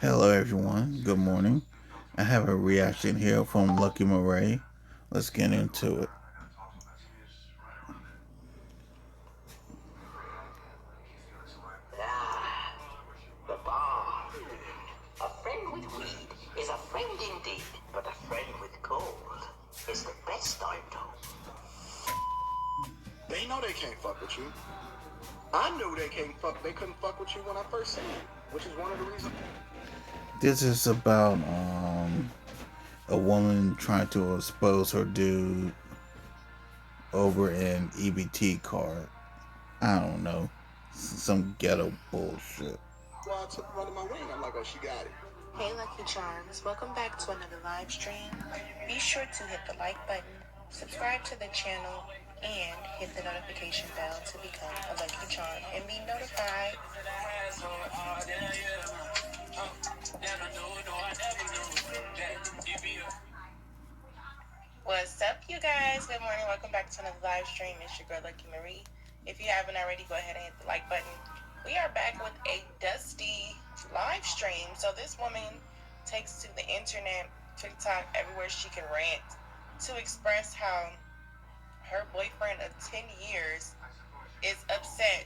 Hello, everyone. Good morning. I have a reaction here from Lucky Murray. Let's get into it. Ah, the bar. A friend with weed is a friend indeed, but a friend with gold is the best I'm told. They know they can't fuck with you. I knew they couldn't fuck with you when I first seen you, which is one of the reasons. This is about a woman trying to expose her dude over an EBT card. I don't know. Some ghetto bullshit. Why I took her under my wing. I'm like, oh, she got it. Hey Lucky Charms, welcome back to another live stream. Be sure to hit the like button, subscribe to the channel, and hit the notification bell to become a Lucky Charm and be notified. What's up, you guys? Good morning. Welcome back to another live stream. It's your girl Lucky Marie. If you haven't already, go ahead and hit the like button. We are back with a dusty live stream. So this woman takes to the internet, TikTok, everywhere she can rant to express how her boyfriend of 10 years is upset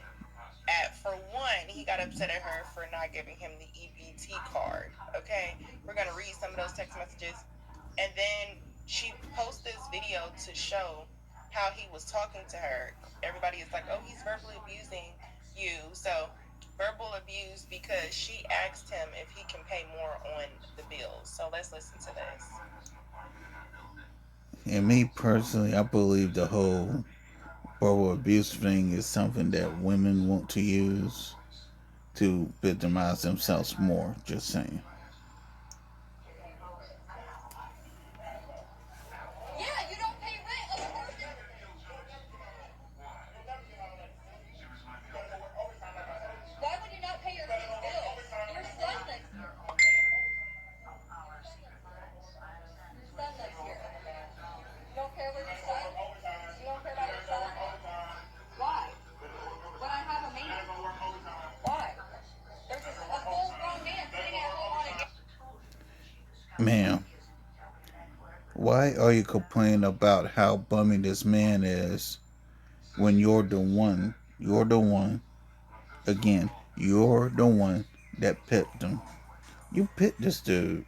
at, for one, he got upset at her for not giving him the EBT card. Okay, we're gonna read some of those text messages, and then she posted this video to show how he was talking to her. Everybody is like, oh, he's verbally abusing you. So verbal abuse because she asked him if he can pay more on the bills. So let's listen to this. And me personally, I believe the whole verbal abuse thing is something that women want to use to victimize themselves more. Just saying. Ma'am, why are you complaining about how bummy this man is when again, you're the one that picked him. You picked this dude.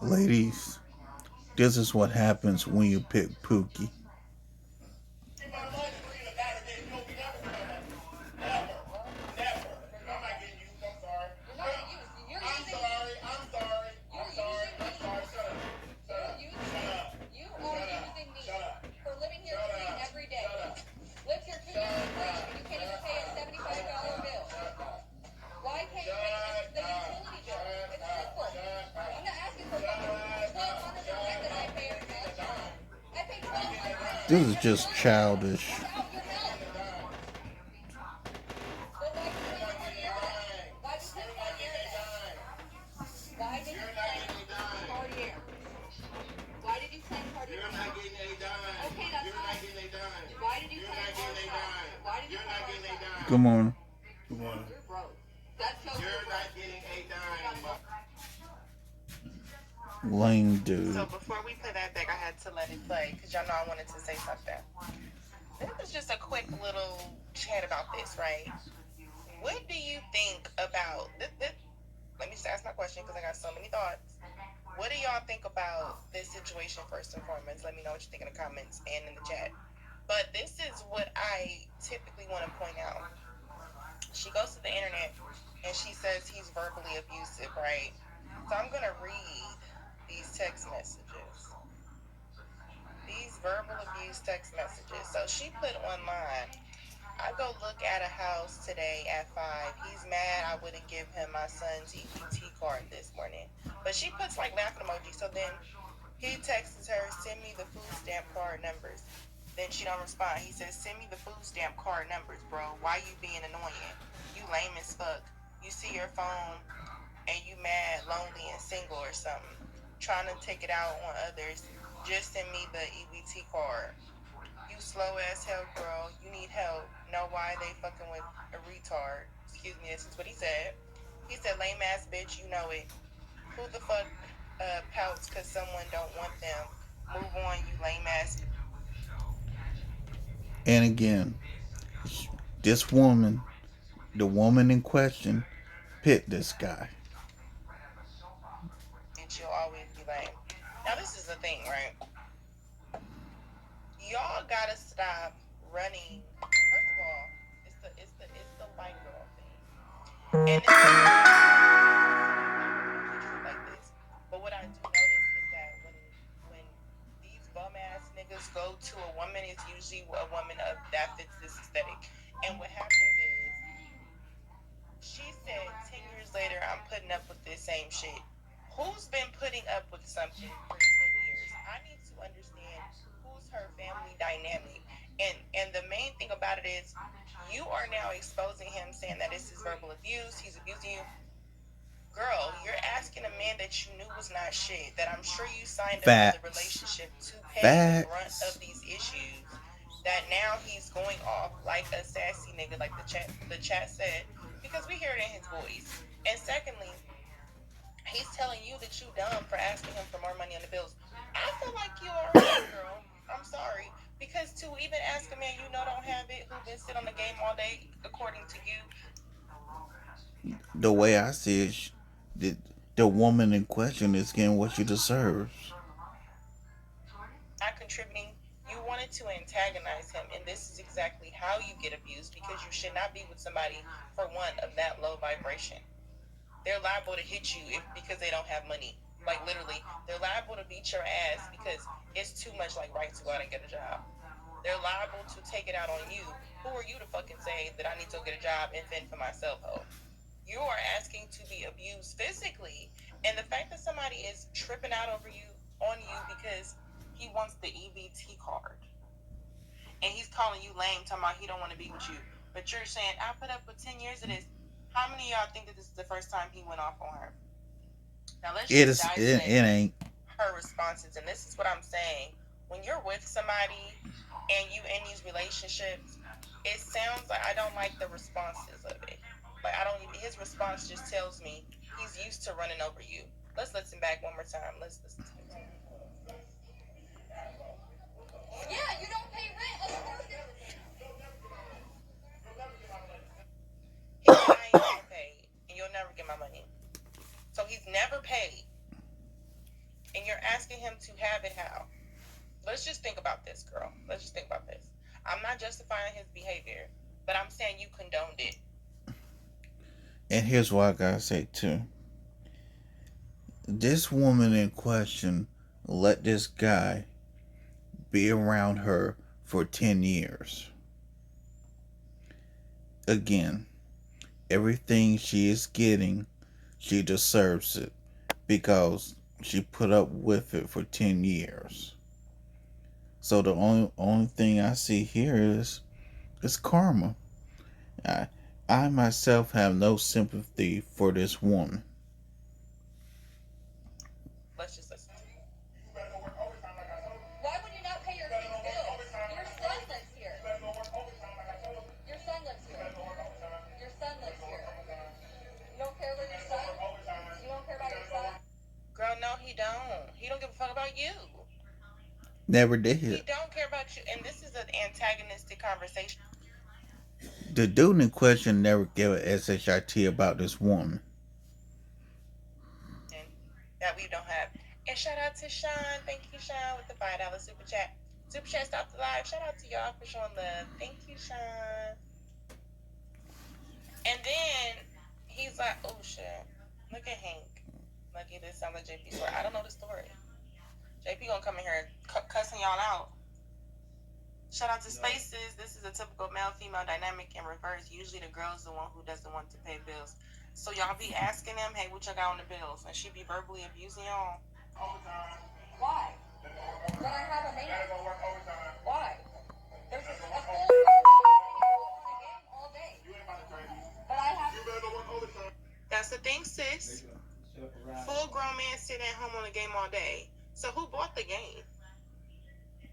Ladies, this is what happens when you pick Pookie. This is just childish. Good morning. Good morning. Lame dude. So before we put that back, I had to let it play because y'all know I wanted to say something. This is just a quick little chat about this, right? What do you think about this? Let me just ask my question because I got so many thoughts. What do y'all think about this situation first and foremost? Let me know what you think in the comments and in the chat. But this is what I typically want to point out. She goes to the internet and she says he's verbally abusive, right? So I'm going to read these text messages. These verbal abuse text messages. So she put online, I go look at a house today at 5. He's mad I wouldn't give him my son's EBT card this morning. But she puts like laughing emoji. So then he texts her, send me the food stamp card numbers. Then she don't respond. He says, send me the food stamp card numbers, bro. Why you being annoying? You lame as fuck. You see your phone and you mad, lonely, and single or something. Trying to take it out on others. Just send me the EBT card. You slow as hell, girl. You need help. Know why they fucking with a retard. Excuse me, this is what he said. He said, lame ass bitch, you know it. Who the fuck pouts because someone don't want them? Move on, you lame ass. And again, this woman, the woman in question, picked this guy. Bitch, you'll always be lame. Now this is the thing, right? Y'all gotta stop running. First of all, it's the white girl thing, and this is like this. But what I do notice is that when these bum ass niggas go to a woman, it's usually a woman of that fits this aesthetic. And what happens is she said 10 years later I'm putting up with this same shit. Who's been putting up with something for 10 years? I need to understand who's her family dynamic. And the main thing about it is you are now exposing him saying that this is verbal abuse, he's abusing you. Girl, you're asking a man that you knew was not shit, that I'm sure you signed up for the Facts. relationship to pay the brunt Facts. of these issues. That now he's going off like a sassy nigga, like the chat said, because we hear it in his voice. And secondly, he's telling you that you dumb for asking him for more money on the bills. I feel like you are right, girl. I'm sorry. Because to even ask a man you know don't have it, who been sitting on the game all day, according to you, The way I see it, the woman in question is getting what she deserves. not contributing, you wanted to antagonize him. And this is exactly how you get abused because you should not be with somebody, for one, of that low vibration. They're liable to hit you because they don't have money. Like literally, they're liable to beat your ass because it's too much like right to go out and get a job. They're liable to take it out on you. Who are you to fucking say that I need to go get a job and fend for myself, ho? You are asking to be abused physically. And the fact that somebody is tripping out over you on you because he wants the EBT card and he's calling you lame, talking about he don't want to be with you. But you're saying, I put up with 10 years of this. How many of y'all think that this is the first time he went off on her? Now let's It just is. dissect It ain't. her responses. And this is what I'm saying. When you're with somebody and you in these relationships, it sounds like I don't like the responses of it. Like I don't. His response just tells me he's used to running over you. Let's listen back one more time. Let's listen to it. Yeah, you don't pay rent. Of course. He said I ain't never paid, and you'll never get my money. So he's never paid, and you're asking him to have it how? Let's just think about this, girl. Let's just think about this. I'm not justifying his behavior, but I'm saying you condoned it. And here's what I gotta say too. This woman in question let this guy be around her for 10 years. Again, everything she is getting, she deserves it because she put up with it for 10 years. So the only thing I see here is karma. I, I myself have no sympathy for this woman. Let's just listen. Why would you not pay your kid's bills? Your son lives here. Your son lives here. Your son lives here. You don't care about your son? You don't care about your son? Girl, no, he don't. He don't give a fuck about you. Never He did. don't care about you. And this is an antagonistic conversation The dude in question never gave a shit about this woman. that we don't have. And shout out to Sean. Thank you, Sean, with the $5 super chat. Super chat stopped the live. Shout out to y'all for showing love. Thank you, Sean. And then he's like, oh shit. Look at Hank. Lucky this sounds like JP story. I don't know the story. JP gonna come in here cussing y'all out. Shout out to Spaces. This is a typical male-female dynamic in reverse. Usually the girl's the one who doesn't want to pay bills. So y'all be asking them, hey, what y'all got on the bills? And she be verbally abusing y'all. Overtime. Why? But I have a man. You gotta go work overtime. Why? There's a full game all day. You ain't about to train me. But I have. You better go work overtime. That's the thing, sis. Full grown man sitting at home on the game all day. So who bought the game?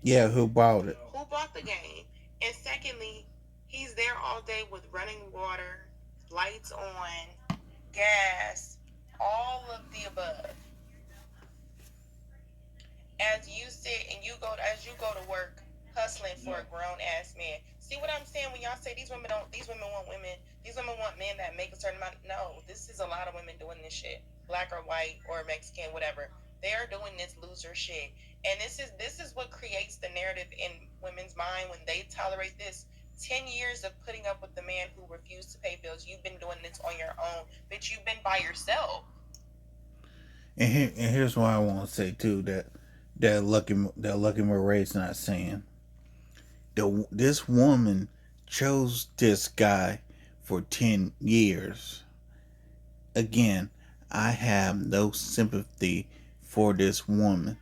Yeah, who bought it? Who bought the game? And secondly, he's there all day with running water, lights on, gas, all of the above. As you go to work hustling for a grown ass man. See what I'm saying when y'all say these women want women, these women want men that make a certain amount. No, this is a lot of women doing this shit. Black or white or Mexican, whatever. They are doing this loser shit. And this is what creates the narrative in women's mind when they tolerate this. 10 years of putting up with the man who refused to pay bills. You've been doing this on your own, but you've been by yourself. And here's what I want to say too, that Lucky Moray's not saying. This woman chose this guy for 10 years. Again, I have no sympathy for this woman.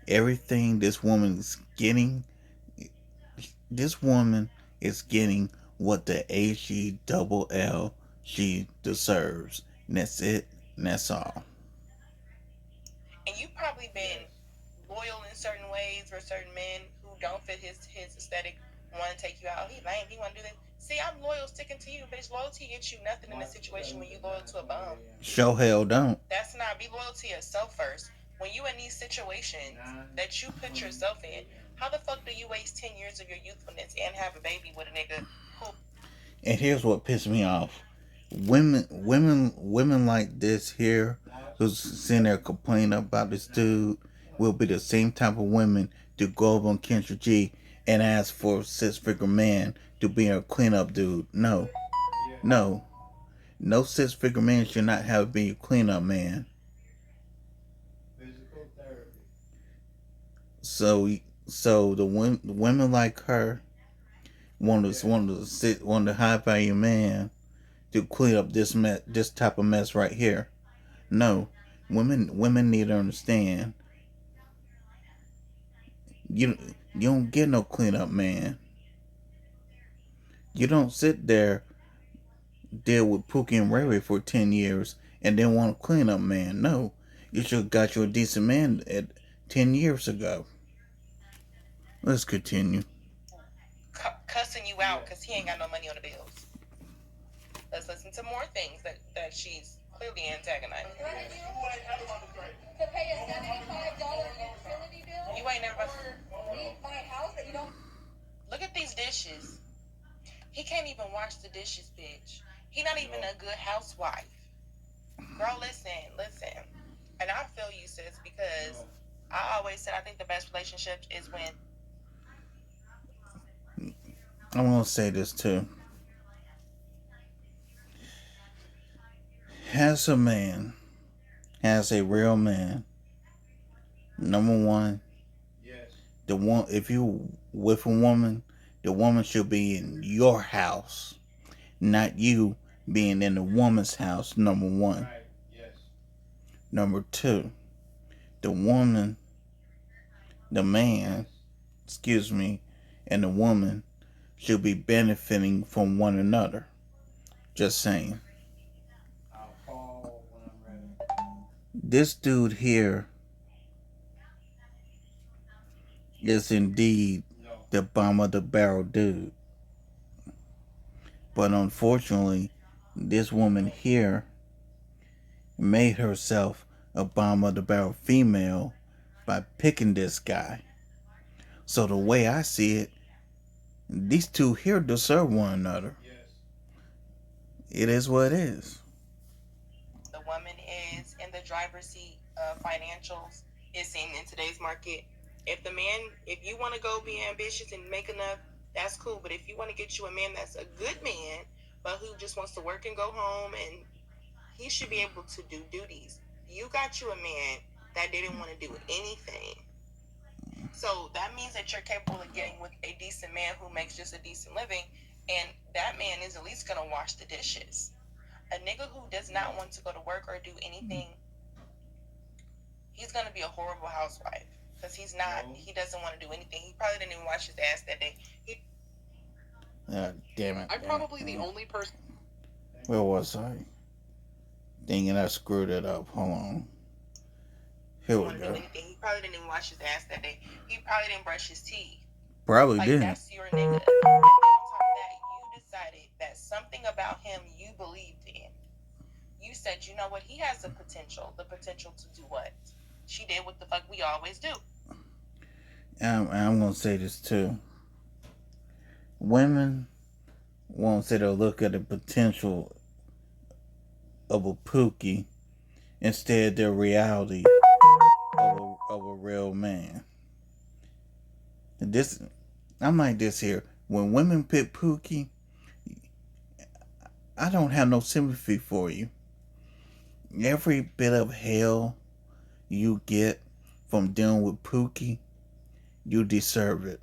Everything this woman is getting what the HELL she deserves. And that's it. And that's all. And you've probably been loyal in certain ways for certain men who don't fit his aesthetic, want to take you out. Oh, he lame, he want to do this. See, I'm loyal, sticking to you, bitch. Loyalty gets you nothing in a situation when you loyal to a bum. Show hell don't. That's not. Be loyal to yourself first. When you in these situations that you put yourself in, how the fuck do you waste 10 years of your youthfulness and have a baby with a nigga who? And here's what pissed me off. Women like this here who's sitting there complaining about this dude will be the same type of women to go up on Kendra G and ask for a 6-figure man to be a cleanup dude. No. No. No 6-figure man should not have to be a cleanup man. Physical therapy. So the women like her want a high value man to clean up this type of mess right here. No, women need to understand. You don't get no cleanup man. You don't sit there deal with Pookie and Ray Ray for 10 years and then want a cleanup man. No, you should have got you a decent man 10 years ago. Let's continue. Cussing you out because he ain't got no money on the bills. Let's listen to more things that she's clearly antagonizing. To pay a $75 utility bill? You ain't never. Or leave my house that you don't. Look at these dishes. He can't even wash the dishes, bitch. He not even a good housewife. Girl, listen. And I feel you, sis, because I always said I think the best relationship is when. I want to say this too. Has a real man, number one, Yes. if you with a woman, the woman should be in your house, not you being in the woman's house. Number one. Right. Yes. Number two, the woman, the man, excuse me, and the woman should be benefiting from one another. Just saying. I'll call when I'm ready. This dude here is indeed No. the bottom of the barrel dude. But unfortunately, this woman here made herself a bottom of the barrel female by picking this guy. So the way I see it, these two here deserve one another. Yes. It is what it is. The woman is in the driver's seat of financials is seen in today's market. If you want to go be ambitious and make enough, that's cool. But if you want to get you a man that's a good man, but who just wants to work and go home, and he should be able to do duties. You got you a man that didn't want to do anything. So that means that you're capable of getting with a decent man who makes just a decent living, and that man is at least going to wash the dishes. A nigga who does not want to go to work or do anything, he's gonna be a horrible housewife because he's not. He doesn't want to do anything. He probably didn't even wash his ass that day. Damn it. I'm probably the only person. Where was I? Dang it, I screwed it up. Hold on. Here we Want to do go. anything. He probably didn't even wash his ass that day. He probably didn't brush his teeth. Probably Like, didn't. that's your nigga. And then on top of that, you decided that something about him you believed in. You said, you know what? He has the potential. The potential to do what? She did what the fuck we always do. I'm going to say this too. Women won't say they'll look at the potential of a Pookie, instead their reality of a real man. This, I'm like this here. When women pick Pookie, I don't have no sympathy for you. Every bit of hell you get from dealing with Pookie, you deserve it.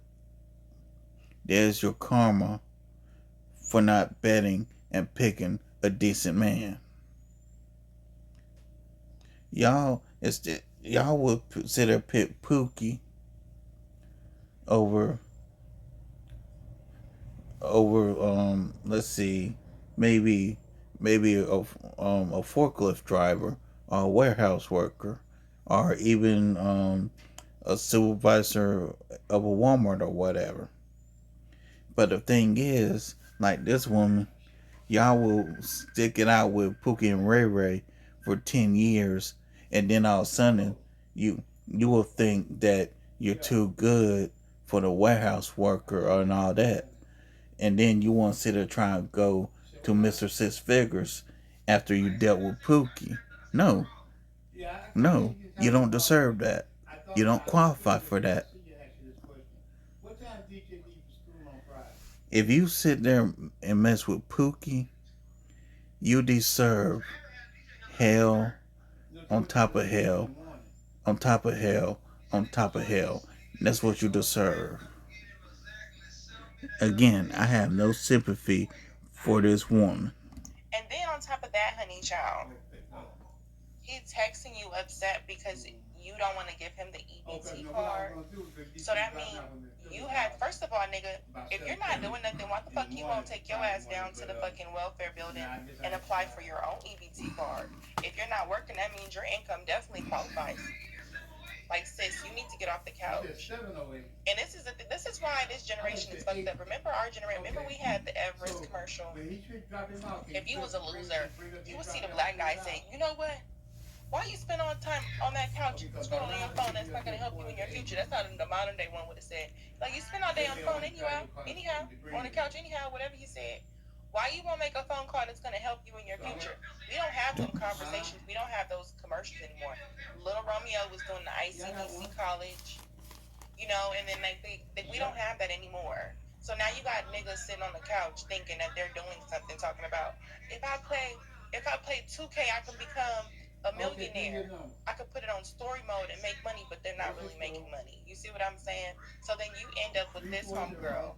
There's your karma for not betting and picking a decent man. Y'all, y'all would consider pick Pookie over let's see, maybe a forklift driver or a warehouse worker or even a supervisor of a Walmart or whatever. But the thing is, like this woman, y'all will stick it out with Pookie and Ray Ray for 10 years, and then all of a sudden you will think that you're too good for the warehouse worker and all that, and then you want to sit there trying to go to Mr. Six Figures after you dealt with Pookie. No, no, you don't deserve that. You don't qualify for that. What time DJ leave for school on Friday? If you sit there and mess with Pookie, you deserve hell on top of hell, on top of hell, on top of hell. That's what you deserve. Again, I have no sympathy for this woman. And then on top of that, honey child, he's texting you upset because you don't want to give him the EBT card. So that means you had, first of all, nigga, if you're not doing nothing, why the fuck you won't take your ass down to the fucking welfare building and apply for your own EBT card? If you're not working, that means your income definitely qualifies. Like, sis, you need to get off the couch. And this is why this generation is fucked up. Remember our generation? Remember we had the Everest commercial? If you was a loser, you would see the black guy say, you know what? Why you spend all the time on that couch scrolling on your phone? That's not gonna help you in your future. That's how the modern day one would have said. Like, you spend all day on the phone anyhow, on the couch anyhow, whatever he said. Why you won't make a phone call that's gonna help you in your future? We don't have them conversations. We don't have those commercials anymore. Little Romeo was doing the ICDC college, you know, and then we don't have that anymore. So now you got niggas sitting on the couch thinking that they're doing something, talking about if I play 2K, I can become a millionaire. I could put it on story mode and make money, but they're not really making money. You see what I'm saying? So then you end up with this homegirl.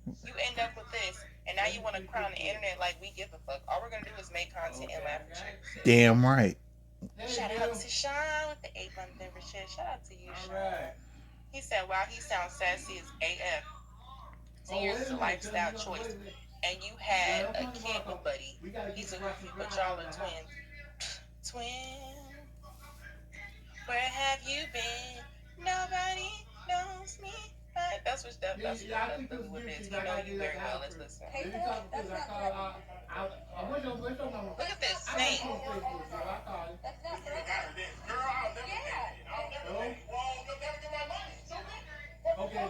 You end up with this, and now you want to crown the internet like we give a fuck. All we're gonna do is make content and laugh at you. Damn right. Shout out to Sean with the 8-month membership. Shout out to you, Sean. He said, wow, he sounds sassy as AF. So here's the lifestyle choice. And you had a kid with Buddy. He's a goofy, but y'all are twins. Twin, where have you been? Nobody knows me. That's what the what it is. We know you very well. Let's listen. Look Look at this snake. That's not for us. Girl, I'll never Yeah. you'll never get my money. Okay.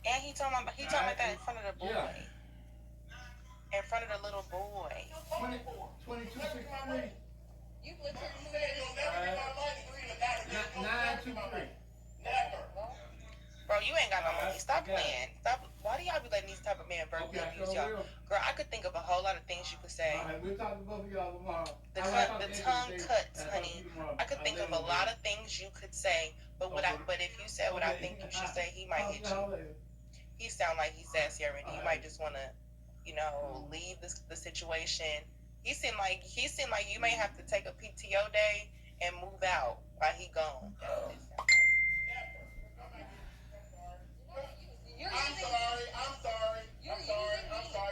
And he told me that in front of the boy. In front of the little boy. 2263. You've lived here You said you'll never get my money. You either die today or 923. never. Bro, you ain't got no money. Stop playing. Stop. Why do y'all be letting these type of men verbally abuse y'all? Girl, I could think of a whole lot of things you could say. All right, we'll talk to both of y'all tomorrow. The tongue cuts, honey. I could think of a lot of things you could say, but but if you said what I think you should say, he might hit you. He sound like he's sassy already. You might just want to, leave the situation He seemed like you may have to take a PTO day and move out while he gone. That's what it sounds like. I'm sorry.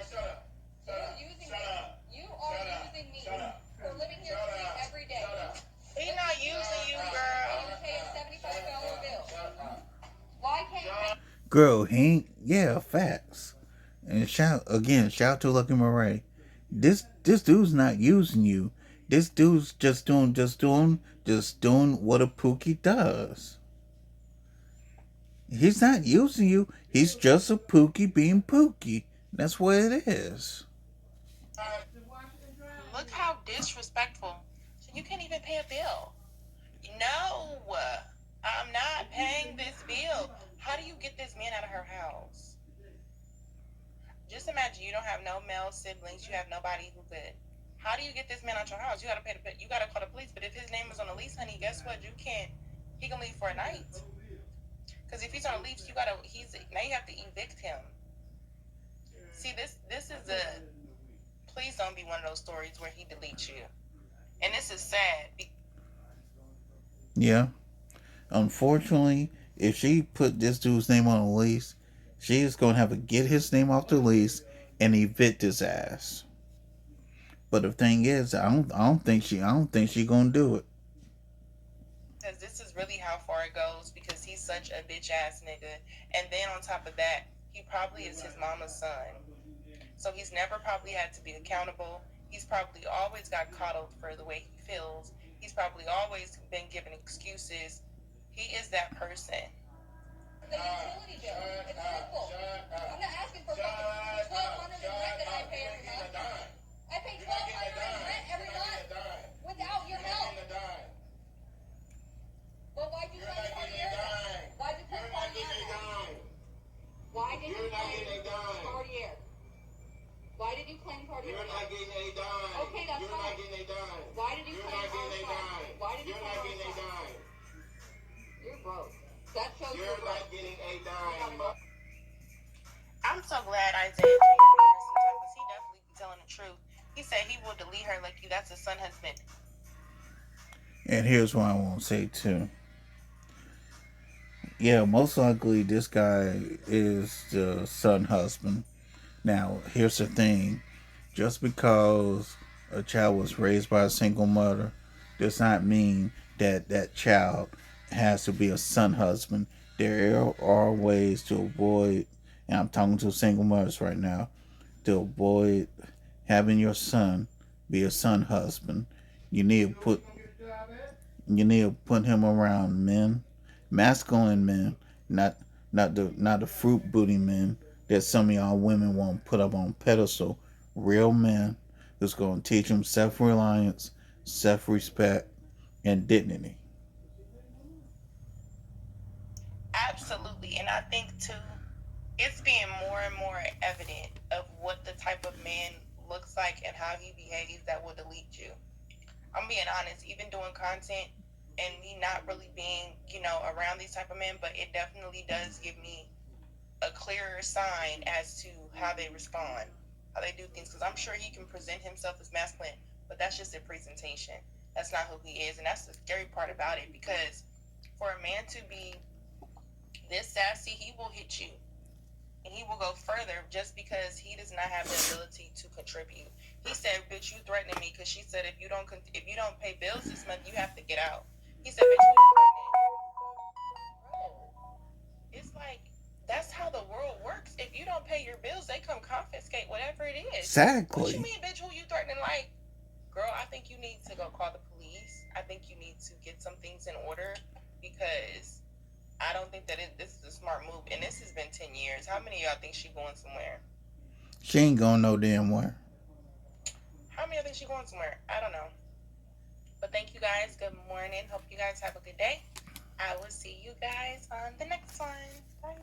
Shut up. You are using me for living here free every day. He not using you, And girl. you pay a $75 bill. Why can't I? Girl, he ain't, yeah, facts. And shout out to Lucky Murray. This dude's not using you. This dude's just doing what a Pookie does. He's not using you. He's just a Pookie being Pookie. That's what it is. Look how disrespectful. So you can't even pay a bill. No, I'm not paying this bill. How do you get this man out of her house? Just imagine you don't have no male siblings. You have nobody who could. How do you get this man out your house? You gotta pay the. You gotta call the police. But if his name is on the lease, honey, guess what? You can't. He can leave for a night. Because if he's on a lease, you gotta. Now you have to evict him. See, this is a. Please don't be one of those stories where he deletes you. And this is sad. Yeah. Unfortunately, if she put this dude's name on a lease, she is going to have to get his name off the lease and evict his ass. But the thing is, I don't think she gonna do it. Because this is really how far it goes because he's such a bitch ass nigga. And then on top of that, he probably is his mama's son. So he's never probably had to be accountable. He's probably always got coddled for the way he feels. He's probably always been given excuses. He is that person. The utility bill. It's simple. I'm not asking for fucking $1,200 in rent that I pay every month. I pay $1,200 in rent every month without your help. Well, why'd you claim Cartier? Why'd you claim Cartier? Why did you claim Cartier? Why did you claim Cartier? You're not getting a dime. Okay, that's You're fine. not getting a dime. Why did you You're claim not getting a our son? dime. Why did you You're claim not our getting a son? dime. You're broke. That shows You're you're not broke. getting a dime. I'm so glad Isaiah J. because he definitely be telling the truth. He said he will delete her like you. That's his son husband. And here's what I want to say too. Yeah, most likely this guy is the son husband. Now, here's the thing. Just because a child was raised by a single mother does not mean that that child has to be a son husband. There are ways to avoid, and I'm talking to single mothers right now, to avoid having your son be a son husband. You need to put him around men, masculine men, not not the fruit booty men that some of y'all women want to put up on pedestal. Real men that's going to teach him self reliance, self respect, and dignity. Absolutely. And I think, too, it's being more and more evident of what the type of man looks like and how he behaves that will delete you. I'm being honest, even doing content and me not really being, around these type of men, but it definitely does give me a clearer sign as to how they respond, how they do things. Because I'm sure he can present himself as masculine, but that's just a presentation. That's not who he is. And that's the scary part about it because for a man to be this sassy, he will hit you. And he will go further just because he does not have the ability to contribute. He said, "Bitch, you threatening me," because she said, if you don't pay bills this month, you have to get out." He said, "Bitch, you threatening?" Bro, it's like that's how the world works. If you don't pay your bills, they come confiscate whatever it is. What you Exactly. mean, bitch? Who you threatening? Like, girl, I think you need to go call the police. I think you need to get some things in order because I don't think that this is a smart move. And this has been 10 years. How many of y'all think she going somewhere? She ain't going no damn where. How many of y'all think she going somewhere? I don't know. But thank you guys. Good morning. Hope you guys have a good day. I will see you guys on the next one. Bye.